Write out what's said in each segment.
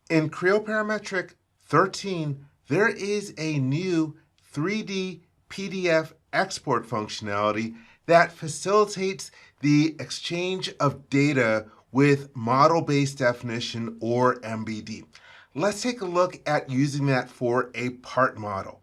In Creo Parametric 13, there is a new 3D PDF export functionality that facilitates the exchange of data with model-based definition or MBD. Let's take a look at using that for a part model.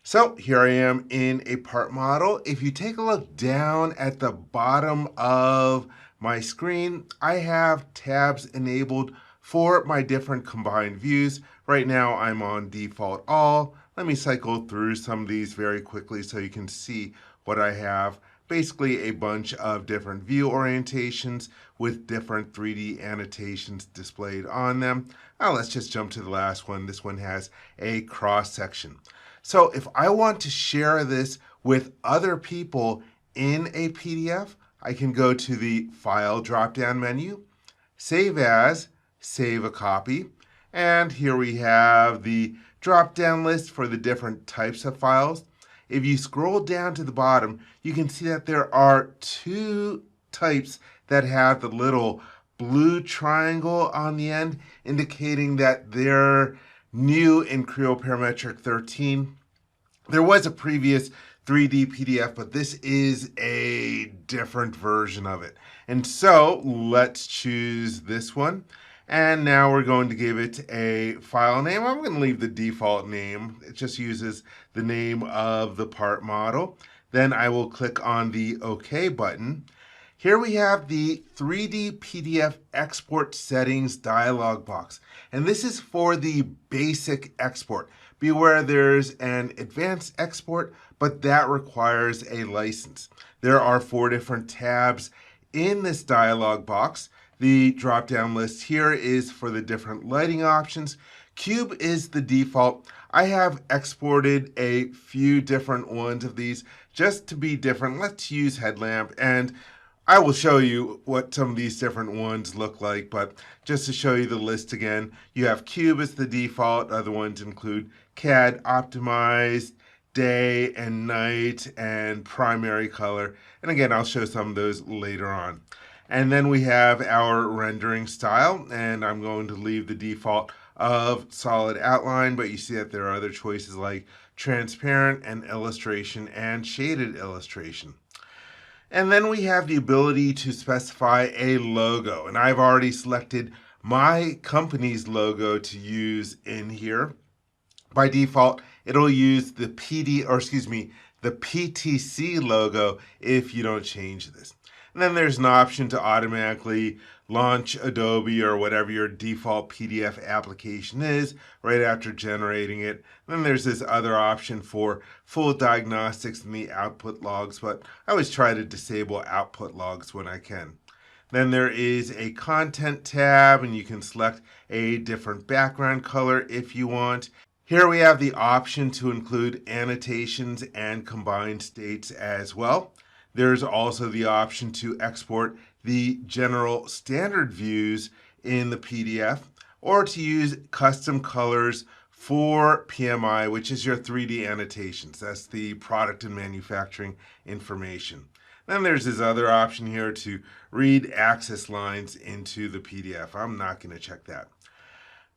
So here I am in a part model. If you take a look down at the bottom of my screen, I have tabs enabled for my different combined views. Right now I'm on default all. Let me cycle through some of these very quickly so you can see what I have. Basically a bunch of different view orientations with different 3D annotations displayed on them. Now let's just jump to the last one. This one has a cross section. So if I want to share this with other people in a PDF, I can go to the File drop-down menu, Save As, Save a Copy, and here we have the drop-down list for the different types of files. If you scroll down to the bottom, you can see that there are two types that have the little blue triangle on the end, indicating that they're new in Creo Parametric 13. There was a previous 3D PDF, but this is a different version of it. And so let's choose this one. And now we're going to give it a file name. I'm going to leave the default name. It just uses the name of the part model. Then I will click on the OK button. Here we have the 3D PDF export settings dialog box. And this is for the basic export. Beware there's an advanced export, but that requires a license. There are 4 different tabs in this dialog box. The drop-down list here is for the different lighting options. Cube is the default. I have exported a few different ones of these just to be different. Let's use headlamp, and I will show you what some of these different ones look like, but just to show you the list again, you have cube as the default. Other ones include CAD optimized, day and night, and primary color. And again, I'll show some of those later on. And then we have our rendering style, and I'm going to leave the default of solid outline, but you see that there are other choices like transparent and illustration and shaded illustration. And then we have the ability to specify a logo, and I've already selected my company's logo to use in here. By default, it'll use the the PTC logo if you don't change this. And then there's an option to automatically launch Adobe or whatever your default PDF application is right after generating it. And then there's this other option for full diagnostics in the output logs, but I always try to disable output logs when I can. Then there is a content tab, and you can select a different background color if you want. Here we have the option to include annotations and combined states as well. There's also the option to export the general standard views in the PDF, or to use custom colors for PMI, which is your 3D annotations. That's the product and manufacturing information. Then there's this other option here to read access lines into the PDF. I'm not going to check that.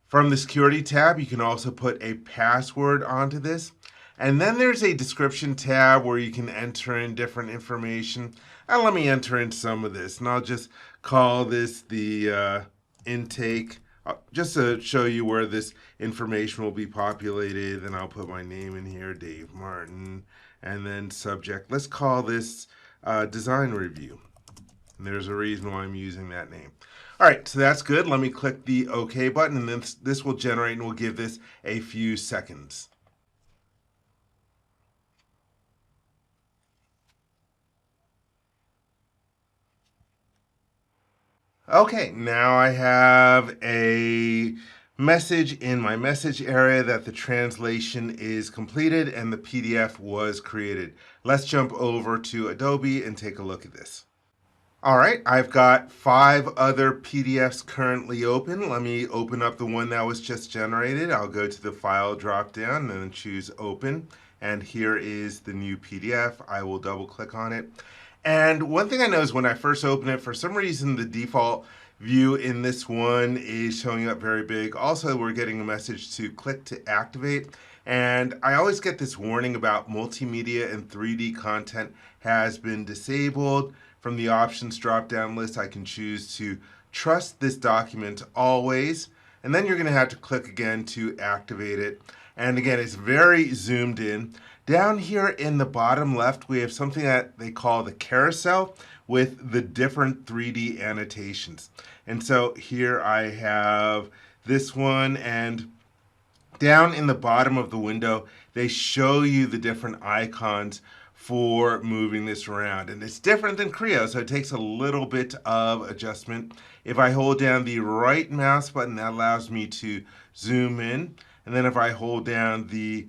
From the security tab, you can also put a password onto this. And then there's a description tab where you can enter in different information. And let me enter in some of this, and I'll just call this the intake, just to show you where this information will be populated. Then I'll put my name in here, Dave Martin, and then subject. Let's call this design review. And there's a reason why I'm using that name. All right, so that's good. Let me click the OK button, and then this will generate, and we'll give this a few seconds. Okay, now I have a message in my message area that the translation is completed and the PDF was created. Let's jump over to Adobe and take a look at this. All right, I've got 5 other PDFs currently open. Let me open up the one that was just generated. I'll go to the File drop-down and then choose Open. And here is the new PDF. I will double-click on it. And one thing I know is when I first open it, for some reason the default view in this one is showing up very big. Also, we're getting a message to click to activate. And I always get this warning about multimedia and 3D content has been disabled. From the options drop-down list, I can choose to trust this document always. And then you're going to have to click again to activate it. And again, it's very zoomed in. Down here in the bottom left, we have something that they call the carousel with the different 3D annotations. And so here I have this one, and down in the bottom of the window, they show you the different icons for moving this around. And it's different than Creo, so it takes a little bit of adjustment. If I hold down the right mouse button, that allows me to zoom in. And then if I hold down the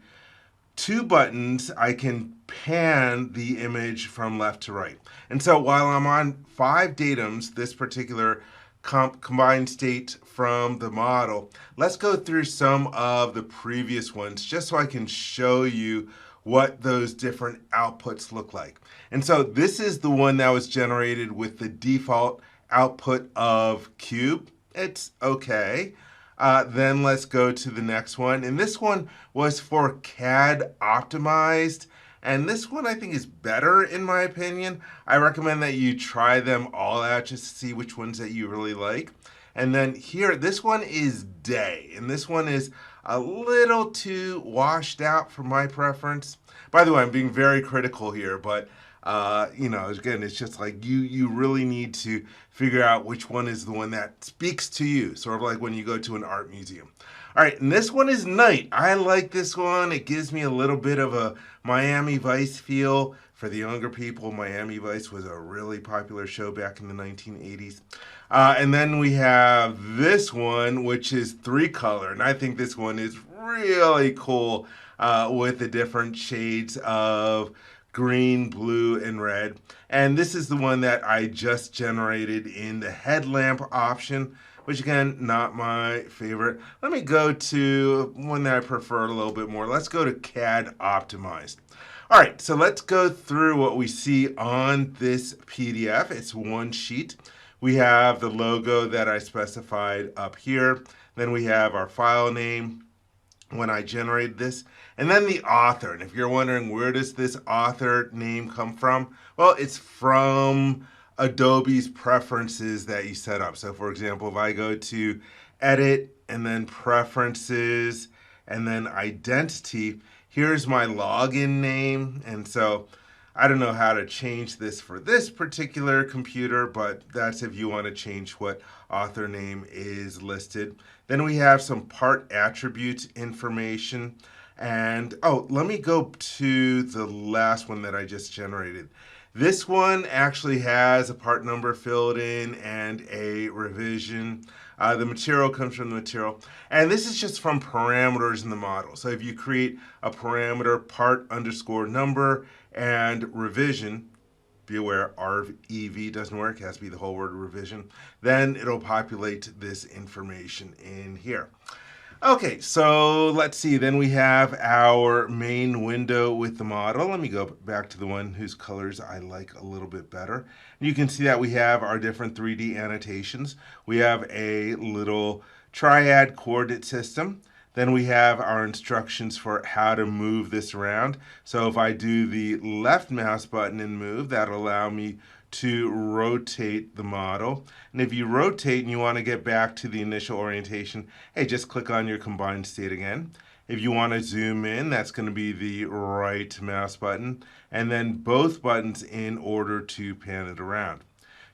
two buttons, I can pan the image from left to right. And so while I'm on 5 datums, this particular combined state from the model, let's go through some of the previous ones just so I can show you what those different outputs look like. And so this is the one that was generated with the default output of cube. It's okay. Then let's go to the next one. And this one was for CAD optimized. And this one I think is better in my opinion. I recommend that you try them all out just to see which ones that you really like. And then here, this one is day. And this one is a little too washed out for my preference. By the way, I'm being very critical here, but again, it's just like you really need to figure out which one is the one that speaks to you, sort of like when you go to an art museum. All right, and this one is night. I like this one. It gives me a little bit of a Miami Vice feel. For the younger people, Miami Vice was a really popular show back in the 1980s. And then we have this one, which is 3-color, and I think this one is really cool with the different shades of green, blue, and red. And this is the one that I just generated in the headlamp option, which again, not my favorite. Let me go to one that I prefer a little bit more. Let's go to CAD optimized. All right, so let's go through what we see on this PDF. It's one sheet. We have the logo that I specified up here. Then we have our file name when I generated this, and then the author. And if you're wondering where does this author name come from, well, it's from Adobe's preferences that you set up. So for example, if I go to edit and then preferences and then identity, here's my login name. And so I don't know how to change this for this particular computer, but that's if you want to change what author name is listed. Then we have some part attribute information. And let me go to the last one that I just generated. This one actually has a part number filled in and a revision. The material comes from the material. And this is just from parameters in the model. So if you create a parameter part _ number and revision, be aware REV doesn't work, it has to be the whole word revision, then it'll populate this information in here. Okay, so let's see, then we have our main window with the model. Let me go back to the one whose colors I like a little bit better. You can see that we have our different 3D annotations. We have a little triad coordinate system. Then we have our instructions for how to move this around. So if I do the left mouse button and move, that'll allow me to rotate the model. And if you rotate and you want to get back to the initial orientation, hey, just click on your combined state again. If you want to zoom in, that's going to be the right mouse button, and then both buttons in order to pan it around.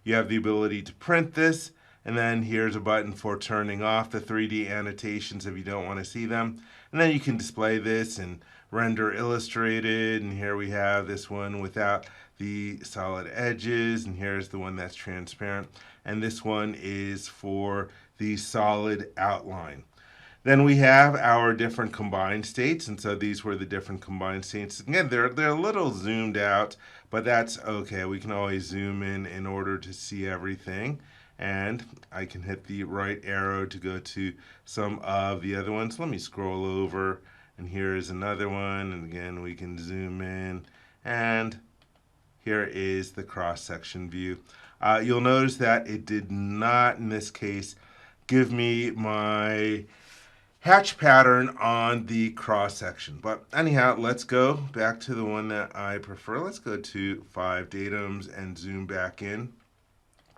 You have the ability to print this, and then here's a button for turning off the 3D annotations if you don't want to see them. And then you can display this and render illustrated, and here we have this one without the solid edges, and here's the one that's transparent, and this one is for the solid outline. Then we have our different combined states, and so these were the different combined states. Again, they're a little zoomed out, but that's okay. We can always zoom in order to see everything, and I can hit the right arrow to go to some of the other ones. Let me scroll over, and here is another one, and again we can zoom in, and here is the cross-section view. You'll notice that it did not, in this case, give me my hatch pattern on the cross section. But anyhow, let's go back to the one that I prefer. Let's go to 5 datums and zoom back in.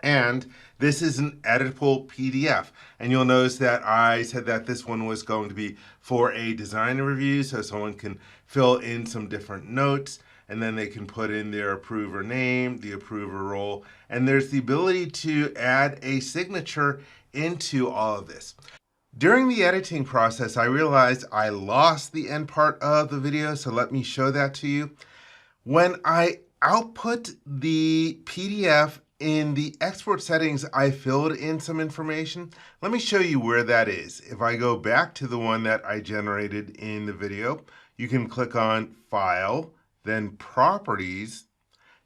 And this is an editable PDF. And you'll notice that I said that this one was going to be for a design review, so someone can fill in some different notes, and then they can put in their approver name, the approver role, and there's the ability to add a signature into all of this. During the editing process, I realized I lost the end part of the video, so let me show that to you. When I output the PDF in the export settings, I filled in some information. Let me show you where that is. If I go back to the one that I generated in the video, you can click on File, then Properties,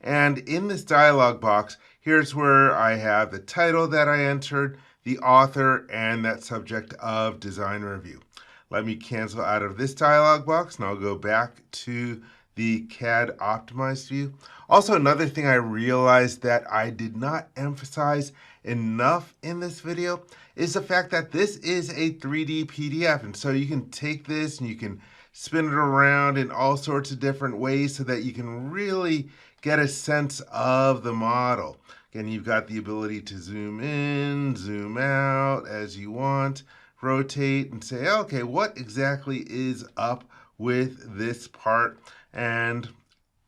and in this dialog box, here's where I have the title that I entered, the author, and that subject of design review. Let me cancel out of this dialog box, and I'll go back to the CAD optimized view. Also, another thing I realized that I did not emphasize enough in this video is the fact that this is a 3D PDF, and so you can take this and you can spin it around in all sorts of different ways so that you can really get a sense of the model. Again, you've got the ability to zoom in, zoom out as you want, rotate, and say, okay, what exactly is up with this part? And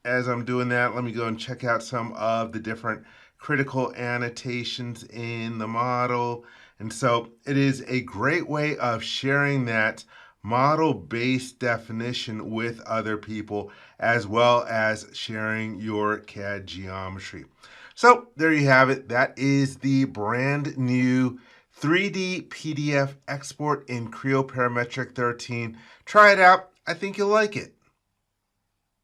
as I'm doing that, let me go and check out some of the different critical annotations in the model. And so it is a great way of sharing that model-based definition with other people, as well as sharing your CAD geometry. So there you have it. That is the brand new 3D PDF export in Creo Parametric 13. Try it out. I think you'll like it.